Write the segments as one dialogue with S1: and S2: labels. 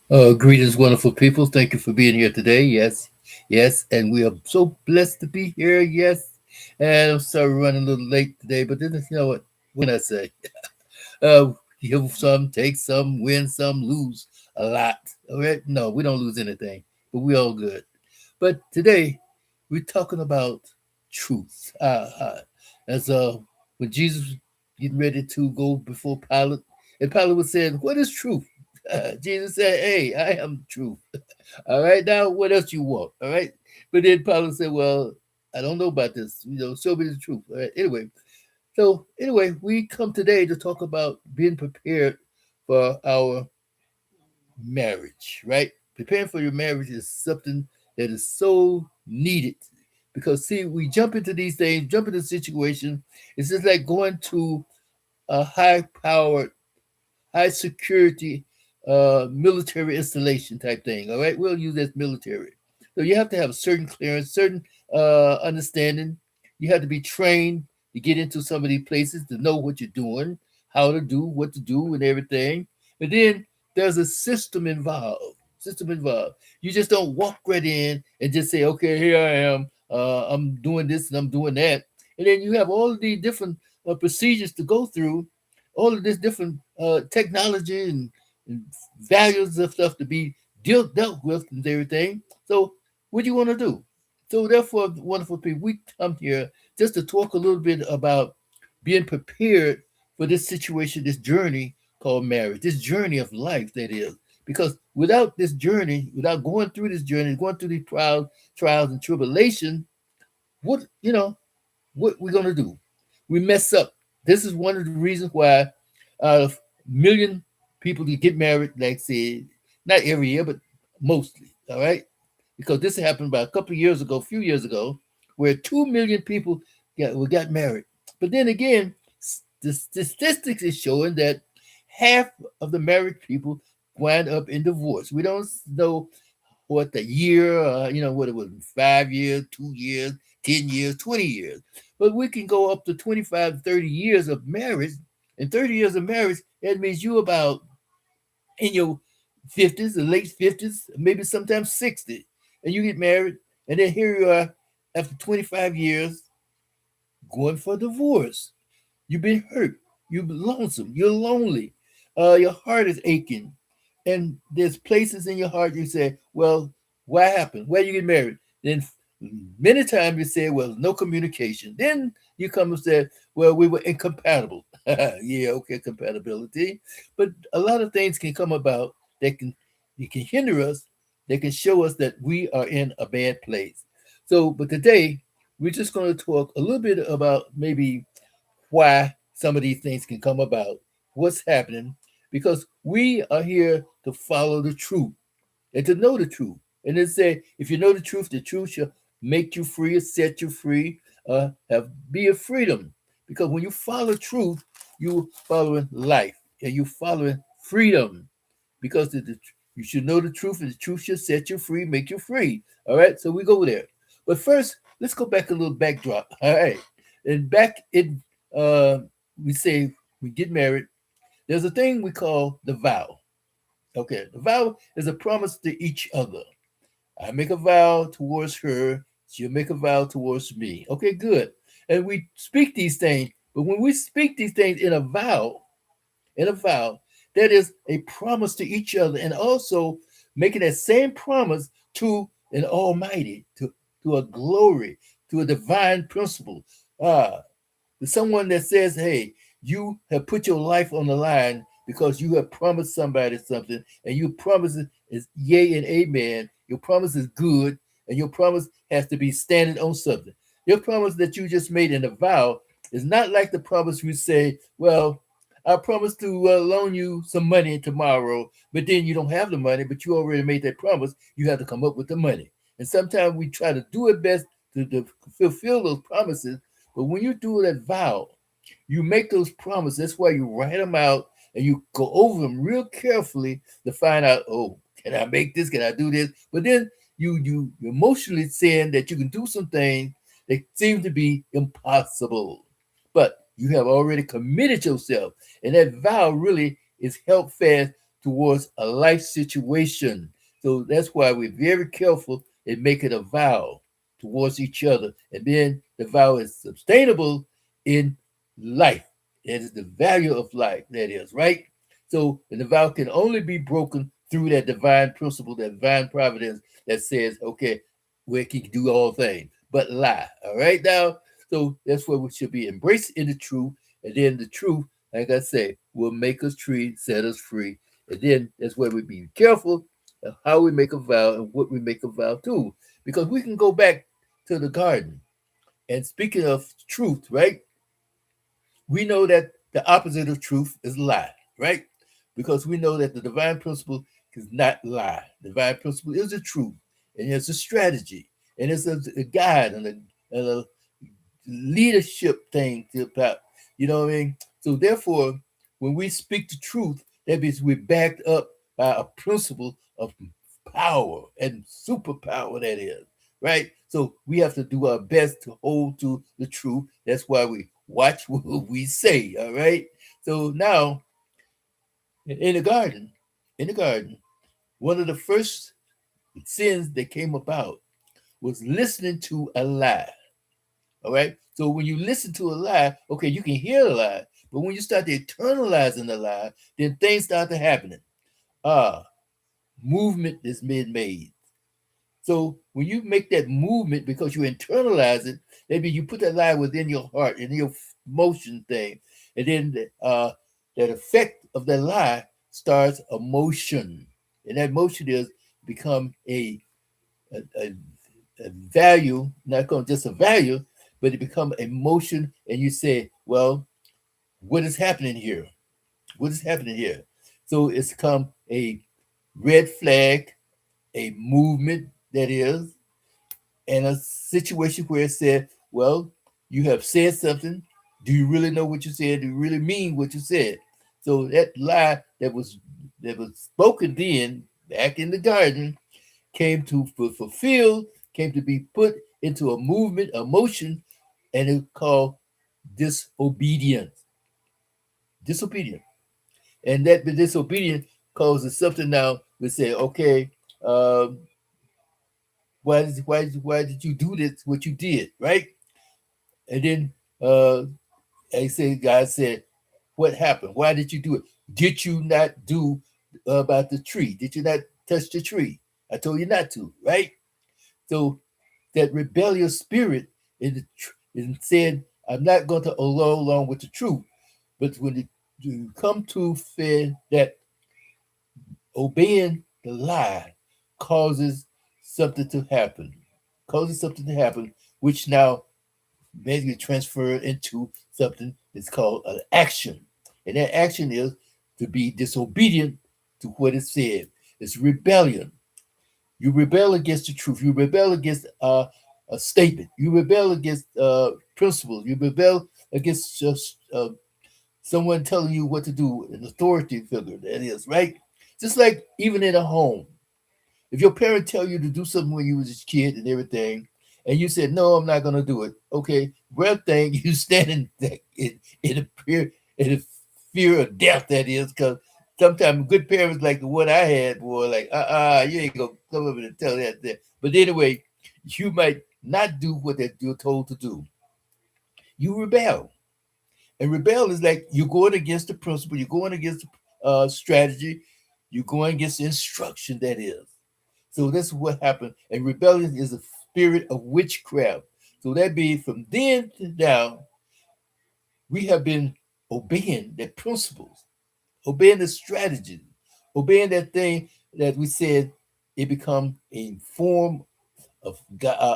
S1: Greetings, wonderful people. Thank you for being here today. Yes, yes, and we are so blessed to be here. Yes, and I'm sorry we're running a little late today, but then you know what can I say? Give some, take some, win some, lose a lot. All right? No, we don't lose anything, but we all good. But today we're talking about truth. As when Jesus was getting ready to go before Pilate, and Pilate was saying, "What is truth?" Jesus said, "Hey, I am the truth." All right, now what else you want? All right, but then Pilate said, "Well, I don't know about this. Show me the truth." All right. Anyway, we come today to talk about being prepared for our marriage, right? Preparing for your marriage is something that is so needed because see, we jump into these things, jump into situation. It's just like going to a high-powered, high-security military installation type thing. All right, we'll use that military. So you have to have a certain clearance, certain understanding. You have to be trained to get into some of these places to know what you're doing, how to do, what to do, and everything. And then there's a system involved. System involved. You just don't walk right in and just say, "Okay, here I am. I'm doing this and I'm doing that." And then you have all of these different procedures to go through, all of this different technology and values of stuff to be dealt with and everything. So, what do you want to do? So, therefore, wonderful people, we come here just to talk a little bit about being prepared for this situation, this journey called marriage, this journey of life that is. Because without this journey, without going through this journey, going through these trials and tribulation, what we're gonna do? We mess up. This is one of the reasons why out of million people that get married, like say, not every year, but mostly, all right? Because this happened about a couple of years ago, a few years ago, where 2 million people got married. But then again, the statistics is showing that half of the married people wind up in divorce. We don't know what the year, what it was, 5 years, 2 years, 10 years, 20 years. But we can go up to 25, 30 years of marriage. And 30 years of marriage, that means you about in your 50s, the late 50s, maybe sometimes 60. And you get married. And then here you are after 25 years going for divorce. You've been hurt. You're lonesome. You're lonely. Your heart is aching. And there's places in your heart you say, well, what happened? Where you get married? Then many times you say, well, no communication. Then you come and say, well, we were incompatible. Yeah, okay, compatibility. But a lot of things can come about that can hinder us, that can show us that we are in a bad place. So, but today we're just going to talk a little bit about maybe why some of these things can come about, what's happening, because we are here to follow the truth and to know the truth. And then say, if you know the truth shall make you free, set you free, have be a freedom. Because when you follow truth, you following life and you following freedom. Because you should know the truth, and the truth shall set you free, make you free. All right, so we go there. But first, let's go back a little backdrop. All right, and back in uh, we say we get married. There's a thing we call the vow. Okay, the vow is a promise to each other. I make a vow towards her, she'll make a vow towards me. Okay, good. And we speak these things, but when we speak these things in a vow, that is a promise to each other, and also making that same promise to an almighty, to a glory, to a divine principle. Ah, to someone that says, hey, you have put your life on the line because you have promised somebody something, and your promise is yea and amen. Your promise is good, and your promise has to be standing on something. Your promise that you just made in a vow is not like the promise we say, well, I promise to loan you some money tomorrow, but then you don't have the money, but you already made that promise. You have to come up with the money. And sometimes we try to do it best to fulfill those promises, but when you do that vow, you make those promises. That's why you write them out and you go over them real carefully to find out, oh, can I make this? Can I do this? But then you emotionally saying that you can do some things that seem to be impossible. But you have already committed yourself. And that vow really is held fast towards a life situation. So that's why we're very careful in making a vow towards each other. And then the vow is sustainable in life. It is the value of life, that is, right? So and the vow can only be broken through that divine principle, that divine providence that says, okay, we can do all things but lie. All right, now. So that's where we should be embraced in the truth. And then the truth, like I say, will make us free, set us free. And then that's where we be careful of how we make a vow and what we make a vow to. Because we can go back to the garden. And speaking of truth, right? We know that the opposite of truth is lie, right? Because we know that the divine principle is not lie. The divine principle is the truth, and it's a strategy, and it's a guide and a leadership thing to about, you know what I mean? So therefore, when we speak the truth, that means we're backed up by a principle of power and superpower, that is, right? So we have to do our best to hold to the truth. That's why we watch what we say, all right? So now in the garden, in the garden, one of the first sins that came about was listening to a lie. All right. So when you listen to a lie, okay, you can hear a lie, but when you start to internalizing the lie, then things start to happening. Ah, movement is being made. So when you make that movement because you internalize it, maybe you put that lie within your heart and your motion thing, and then that effect of that lie starts a motion, and that motion is become a a value, not going just a value, but it become a motion, and you say, well, what is happening here? What is happening here? So it's come a red flag, a movement that is, and a situation where it said, well, you have said something. Do you really know what you said? Do you really mean what you said? So that lie that was spoken then back in the garden came to fulfill, came to be put into a movement, a motion, and it's called disobedience. Disobedience. And that the disobedience causes something now we say, okay, um, why did you do this, what you did, right? And then I say, God said, what happened? Why did you do it? Did you not do about the tree? Did you not touch the tree? I told you not to, right? So that rebellious spirit in saying, I'm not going to go along with the truth. But when you come to fear that obeying the lie causes something to happen, which now basically transferred into something that's called an action. And that action is to be disobedient to what it said. It's rebellion. You rebel against the truth. You rebel against a statement. You rebel against principles. You rebel against just someone telling you what to do, an authority figure, that is, right? Just like even in a home. If your parent tell you to do something when you was a kid and everything, and you said, no, I'm not going to do it. Okay, well, thing, you stand in a fear of death, that is, because sometimes good parents like the one I had, boy, like, you ain't going to come over and tell that. But anyway, you might not do what that you're told to do. You rebel. And rebel is like you're going against the principle, you're going against strategy, you're going against the instruction, that is. So this is what happened. And rebellion is a spirit of witchcraft. So that be from then to now, we have been obeying the principles, obeying the strategies, obeying that thing that we said it become a form of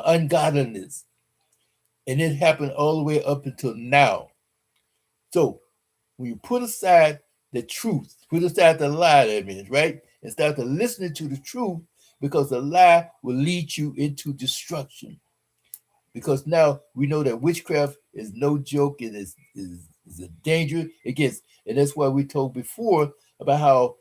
S1: ungodliness. And it happened all the way up until now. So when you put aside the truth, put aside the lie, that means, right? And start to listening to the truth, because the lie will lead you into destruction. Because now we know that witchcraft is no joke. It is a danger. It gets, and that's why we told before about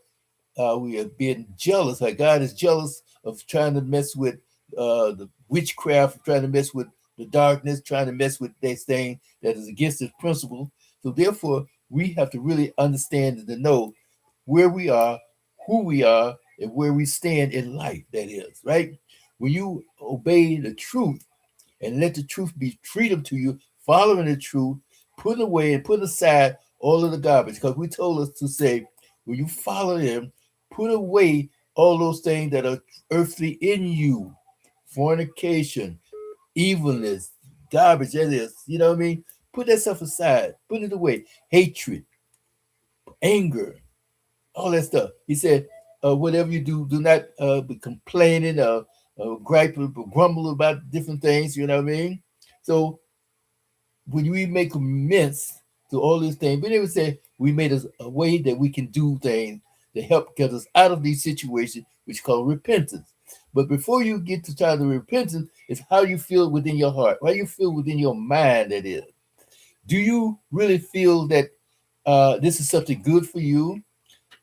S1: how we are being jealous. How God is jealous of trying to mess with the witchcraft, trying to mess with the darkness, trying to mess with this thing that is against His principle. So therefore, we have to really understand and to know where we are, who we are and where we stand in life, that is, right? When you obey the truth and let the truth be freedom to you, following the truth, put away and put aside all of the garbage. Because we told us to say, when you follow him, put away all those things that are earthly in you, fornication, evilness, garbage, that is, you know what I mean? Put that stuff aside, put it away. Hatred, anger, all that stuff. He said, whatever you do, do not be complaining or gripe or grumble about different things, you know what I mean? So when we make amends to all these things, but they would say we made a way that we can do things to help get us out of these situations, which is called repentance. But before you get to try the repentance, it's how you feel within your heart, how you feel within your mind, that is. Do you really feel that this is something good for you?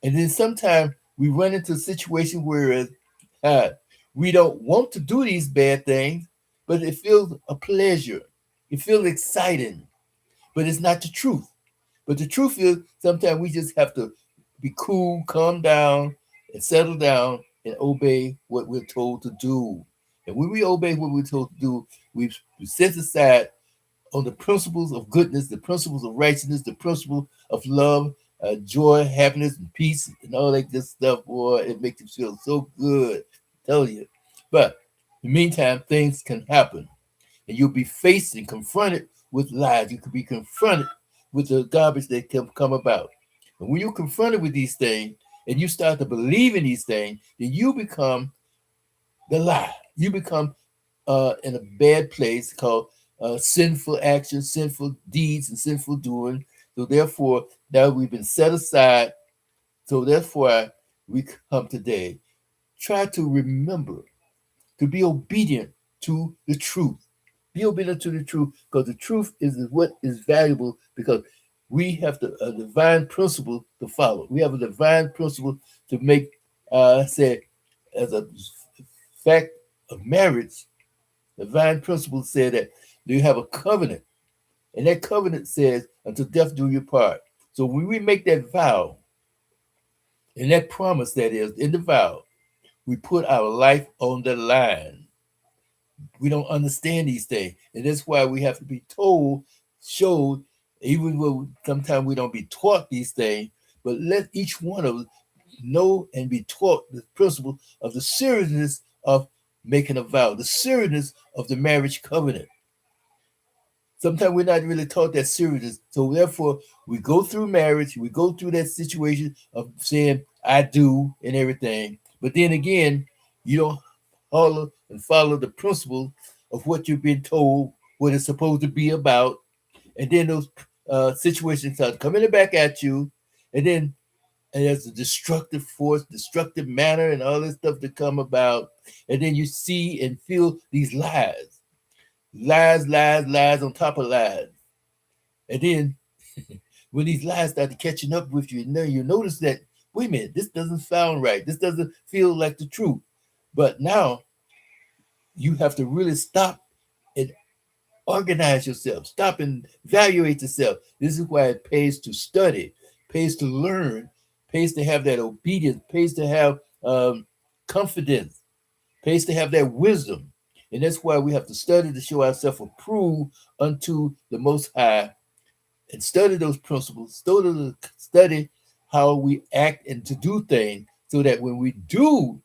S1: And then sometimes we run into a situation where uh, we don't want to do these bad things, but it feels a pleasure. It feels exciting, but it's not the truth. But the truth is sometimes we just have to be cool, calm down, and settle down and obey what we're told to do. And when we obey what we're told to do, we set aside on the principles of goodness, the principles of righteousness, the principle of love, joy, happiness, and peace, and all that good stuff. Boy, it makes you feel so good. I tell you. But in the meantime, things can happen, and you'll be faced and confronted with lies. You could be confronted with the garbage that can come about. And when you're confronted with these things, and you start to believe in these things, then you become the lie. You become in a bad place called sinful actions, sinful deeds, and sinful doing. So therefore, now we've been set aside. So therefore, we come today. Try to remember to be obedient to the truth. Be obedient to the truth, because the truth is what is valuable, because we have a divine principle to follow. We have a divine principle to make, say, as a fact of marriage, divine principle said that you have a covenant, and that covenant says, until death do you part. So when we make that vow, and that promise that is in the vow, we put our life on the line. We don't understand these things, and that's why we have to be told, showed, even though sometimes we don't be taught these things, but let each one of us know and be taught the principle of the seriousness of making a vow, the seriousness of the marriage covenant. Sometimes we're not really taught that seriousness. So therefore, we go through marriage, we go through that situation of saying I do and everything. But then again, you don't follow the principle of what you've been told, what it's supposed to be about. And then those situations start coming back at you. And there's a destructive force, destructive manner, and all this stuff to come about. And then you see and feel these lies, lies, lies, lies on top of lies. And then when these lies start catching up with you, you notice that, wait a minute, this doesn't sound right. This doesn't feel like the truth. But now you have to really stop and organize yourself, stop and evaluate yourself. This is why it pays to study, pays to learn, pays to have that obedience, pays to have confidence, pays to have that wisdom. And that's why we have to study to show ourselves approved unto the Most High, and study those principles, study how we act and to do things, so that when we do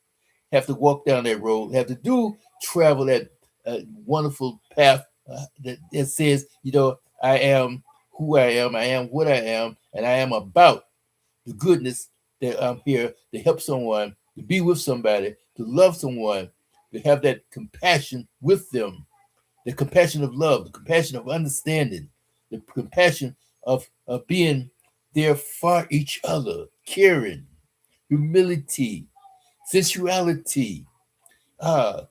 S1: have to walk down that road, have to do travel that wonderful path that says, I am who I am what I am, and I am about the goodness that I'm here to help someone, to be with somebody, to love someone, to have that compassion with them, the compassion of love, the compassion of understanding, the compassion of being there for each other, caring, humility, sensuality,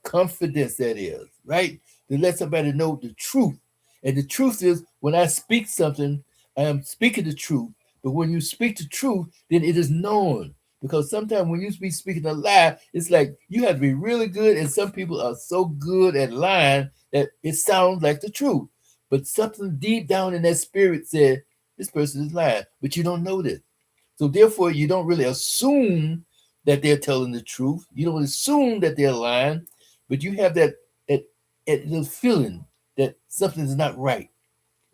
S1: confidence, that is, right? To let somebody know the truth. And the truth is, when I speak something, I am speaking the truth. But when you speak the truth, then it is known. Because sometimes when you be speaking a lie, it's like you have to be really good, and some people are so good at lying that it sounds like the truth. But something deep down in that spirit said, this person is lying, but you don't know this. So therefore, you don't really assume that they're telling the truth. You don't assume that they're lying, but you have that, that little feeling that something's not right.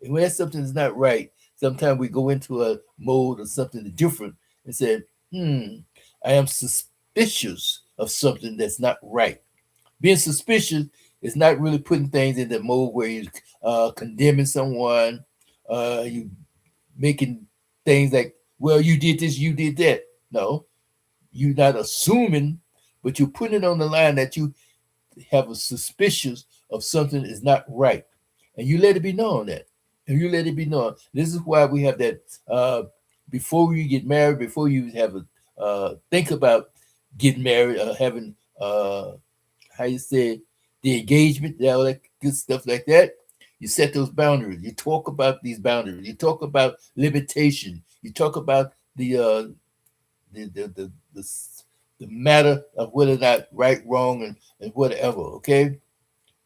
S1: And when something's not right, sometimes we go into a mode of something different and say, I am suspicious of something that's not right. Being suspicious is not really putting things in the mode where you're condemning someone, you making things like, well, you did this, you did that. No, you're not assuming, but you're putting it on the line that you have a suspicious of something is not right. And you let it be known that. And you let it be known. This is why we have that before you get married, before you have a think about getting married, having how you say the engagement, all that good stuff like that. You set those boundaries. You talk about these boundaries. You talk about limitation. You talk about the the the, the, the matter of whether or not right, wrong, and whatever. Okay,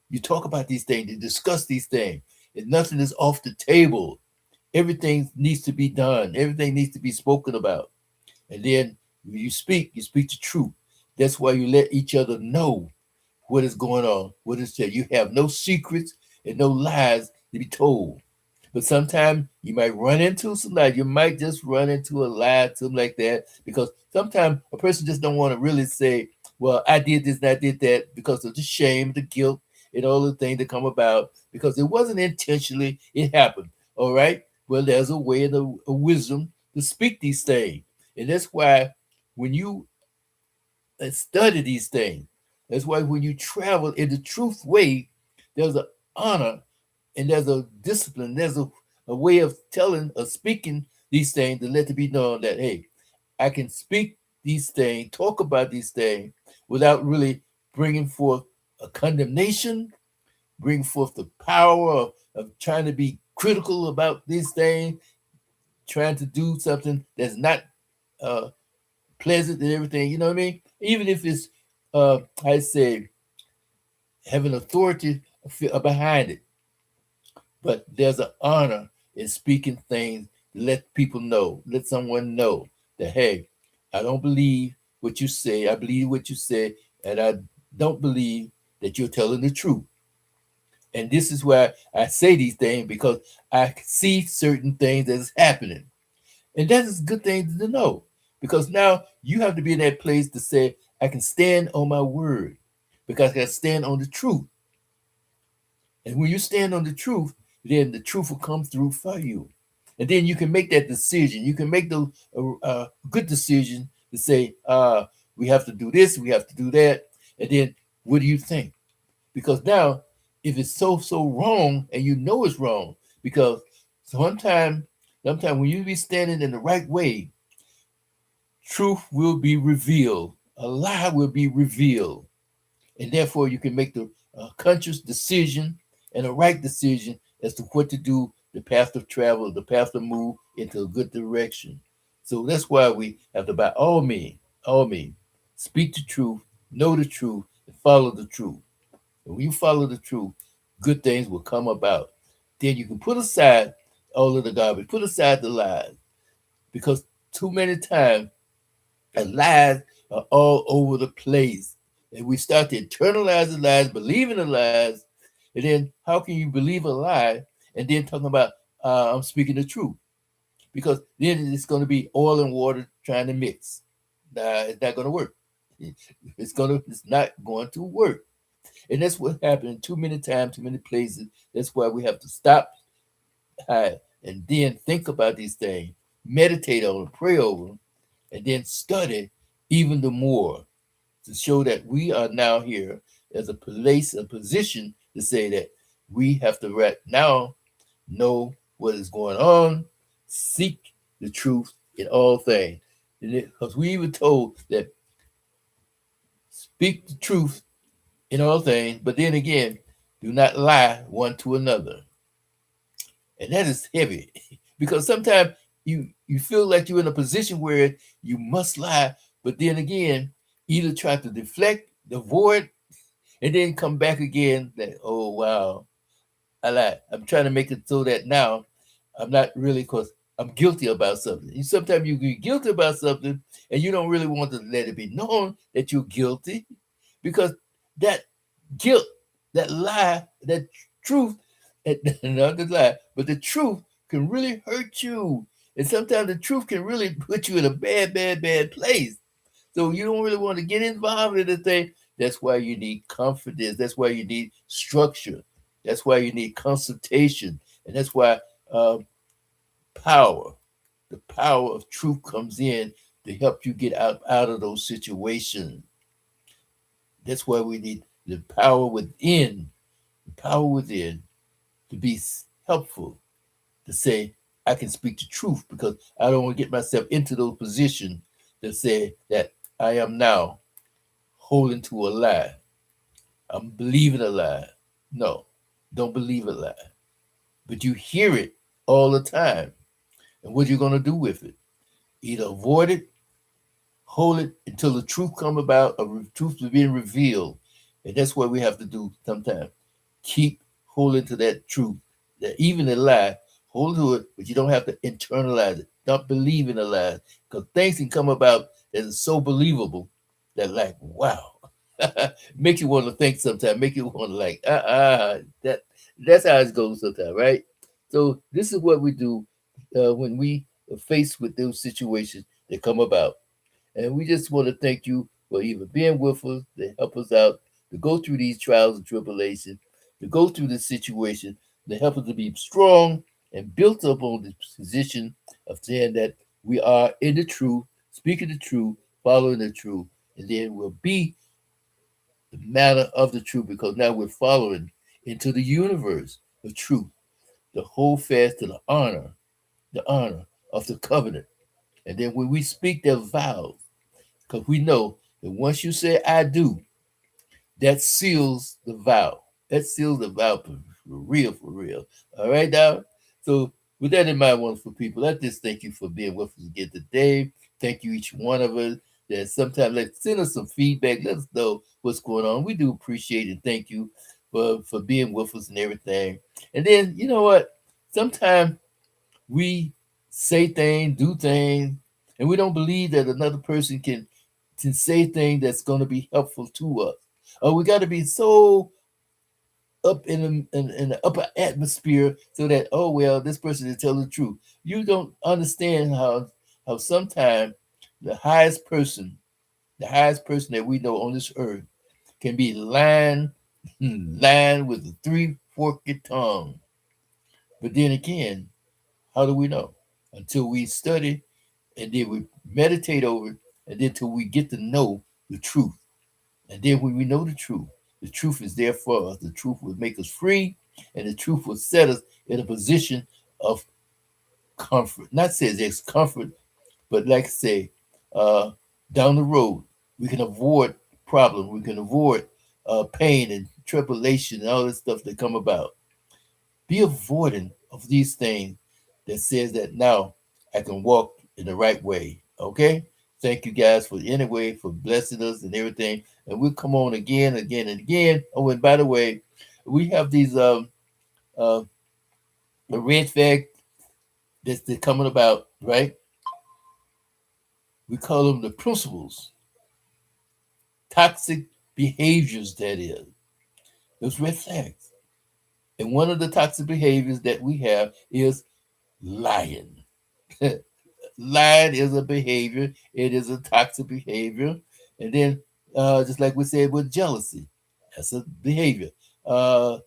S1: you talk about these things. You discuss these things. And nothing is off the table. Everything needs to be done. Everything needs to be spoken about. And then when you speak the truth. That's why you let each other know what is going on, what is said. You have no secrets and no lies to be told. But sometimes you might run into some lies. You might just run into a lie, something like that, because sometimes a person just don't want to really say, "Well, I did this and I did that," because of the shame, the guilt, and all the things that come about. Because it wasn't intentionally; it happened. All right. Well, there's a way and a wisdom to speak these things, and that's why when you study these things, that's why when you travel in the truth way, there's an honor and there's a discipline, there's a way of telling or speaking these things to let it be known that, hey, I can speak these things, talk about these things without really bringing forth a condemnation, bring forth the power of trying to be critical about these things, trying to do something that's not uh, pleasant and everything. You know what I mean? Even if it's, I say, having authority behind it. But there's an honor in speaking things to let people know, let someone know that, hey, I don't believe what you say. I believe what you say, and I don't believe that you're telling the truth. And this is why I say these things because I see certain things that's happening. And that is a good thing to know because now you have to be in that place to say, I can stand on my word because I can stand on the truth. And when you stand on the truth, then the truth will come through for you. And then you can make that decision. You can make the good decision to say, we have to do this, we have to do that. And then what do you think? Because now, if it's so wrong and you know it's wrong, because sometimes when you be standing in the right way, truth will be revealed, a lie will be revealed, and therefore you can make the conscious decision and a right decision as to what to do, the path of travel, the path to move into a good direction. So that's why we have to, by all means, speak the truth, know the truth, and follow the truth. And when you follow the truth, good things will come about. Then you can put aside all of the garbage, put aside the lies, because too many times the lies are all over the place. And we start to internalize the lies, believe in the lies, and then how can you believe a lie and then talking about I'm speaking the truth? Because then it's going to be oil and water trying to mix. It's not going to work. It's not going to work. And that's what happened too many times, too many places. That's why we have to stop and then think about these things, meditate on them, pray over them, and then study even the more to show that we are now here as a place, a position to say that we have to right now know what is going on, seek the truth in all things. Because we were told that speak the truth in all things, but then again, do not lie one to another. And that is heavy because sometimes you feel like you're in a position where you must lie, but then again, either try to deflect, avoid, and then come back again that, oh wow, I lied. I'm trying to make it so that now I'm not really, because I'm guilty about something. And sometimes you get guilty about something and you don't really want to let it be known that you're guilty because that guilt, that lie, that truth, not the lie, but the truth can really hurt you. And sometimes the truth can really put you in a bad, bad, bad place. So you don't really want to get involved in the thing. That's why you need confidence. That's why you need structure. That's why you need consultation. And that's why uh, power, the power of truth comes in to help you get out of those situations. That's why we need the power within to be helpful, to say, I can speak the truth because I don't want to get myself into those positions that say that I am now holding to a lie. I'm believing a lie. No, don't believe a lie. But you hear it all the time. And what are you going to do with it? Either avoid it, hold it until the truth come about, or the truth is being revealed. And that's what we have to do sometimes. Keep holding to that truth. That even a lie, hold to it, but you don't have to internalize it. Don't believe in a lie. Because things can come about that is so believable that like, wow. Make you want to think sometimes, make you want to like, that's how it goes sometimes, right? So this is what we do when we are faced with those situations that come about. And we just want to thank you for even being with us, to help us out, to go through these trials and tribulations, to go through this situation, to help us to be strong and built up on the position of saying that we are in the truth, speaking the truth, following the truth, and then we'll be the matter of the truth because now we're following into the universe of truth, to hold fast to the honor of the covenant. And then when we speak their vows, because we know that once you say I do, that seals the vow. That seals the vow for real, for real. All right, now. So with that in mind, wonderful people, I just thank you for being with us again today. Thank you, each one of us. That sometimes send us some feedback. Let us know what's going on. We do appreciate it. Thank you for being with us and everything. And then you know what? Sometimes we say things, do things, and we don't believe that another person can say things that's going to be helpful to us. Or we got to be so up in the upper atmosphere so that oh well, this person is telling the truth. You don't understand how sometimes the highest person, the highest person that we know on this earth, can be lying with a three-forked tongue. But then again, how do we know? Until we study and then we meditate over it, and then till we get to know the truth. And then when we know the truth is there for us. The truth will make us free, and the truth will set us in a position of comfort. Not say there's comfort, but like I say, uh, down the road, we can avoid problems. We can avoid pain and tribulation and all this stuff that come about. Be avoidant of these things that says that now I can walk in the right way. Okay? Thank you guys for anyway for blessing us and everything. And we'll come on again, again, and again. Oh, and by the way, we have these uh the red flag that's coming about, right? We call them the principles, toxic behaviors, that is. Those red flags. And one of the toxic behaviors that we have is lying. Lying is a behavior. It is a toxic behavior. And then, just like we said with jealousy, that's a behavior. Uh,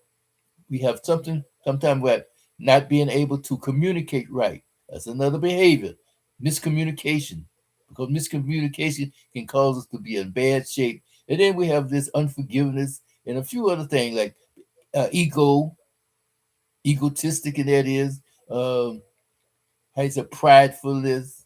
S1: we have sometimes what not being able to communicate right. That's another behavior. Miscommunication, because miscommunication can cause us to be in bad shape. And then we have this unforgiveness and a few other things like egotistic, and that is how you say pridefulness,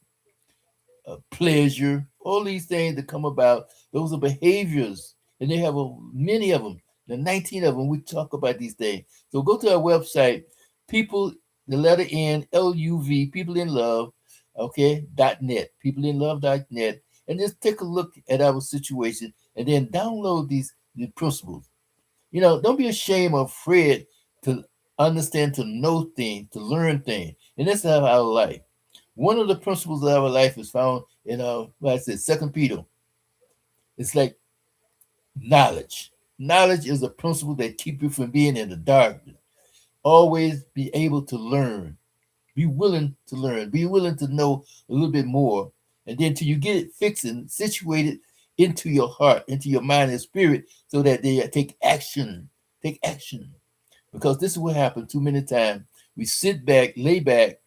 S1: pleasure, all these things that come about, those are behaviors, and they have many of them. The 19 of them, we talk about these things. So go to our website, people, the letter N, LUV, people in love, okay, .net, peopleinlove.net, and just take a look at our situation and then download the principles. Don't be ashamed or afraid to understand, to know things, to learn things. And that's our life. One of the principles of our life is found in what I said, Second Peter. It's like knowledge. Knowledge is a principle that keep you from being in the darkness. Always be able to learn. Be willing to learn. Be willing to know a little bit more. And then till you get it fixed and situated into your heart, into your mind and spirit, so that they take action. Take action. Because this is what happens too many times. We sit back, lay back,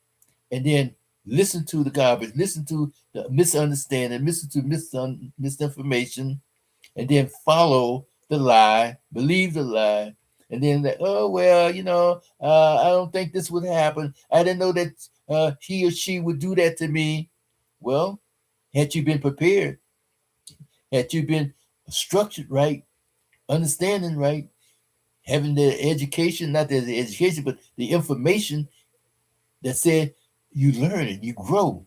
S1: and then listen to the garbage, listen to the misunderstanding, listen to misinformation, and then follow the lie, believe the lie, and then oh well, I don't think this would happen. I didn't know that he or she would do that to me. Well, had you been prepared, had you been structured right, understanding right, having the education, not the education, but the information that said you learn and you grow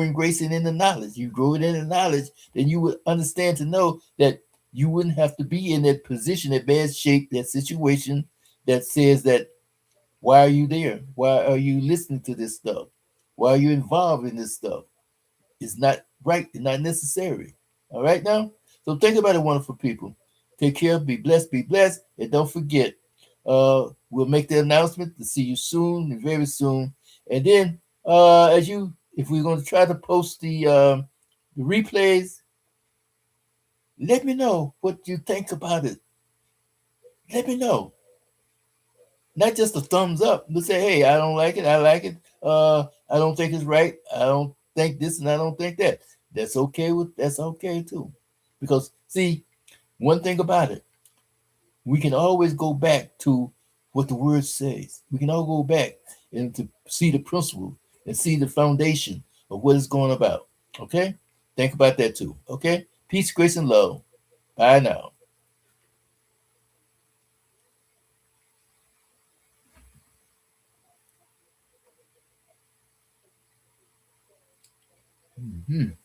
S1: in grace and in the knowledge. You grow it in the knowledge, then you would understand to know that you wouldn't have to be in that position, that bad shape, that situation that says that why are you there? Why are you listening to this stuff? Why are you involved in this stuff? It's not right, it's not necessary. All right now? So think about it, wonderful people. Take care, be blessed, and don't forget, we'll make the announcement to see you soon and very soon. And then as you if we're going to try to post the replays, let me know what you think about it. Let me know. Not just a thumbs up, but say, hey, I don't like it, I like it. I don't think it's right. I don't think this and I don't think that. That's okay too. Because see, one thing about it, we can always go back to what the word says. We can all go back and to see the principle and see the foundation of what it's going about. Okay? Think about that too. Okay? Peace, grace, and love. Bye now. Mhm.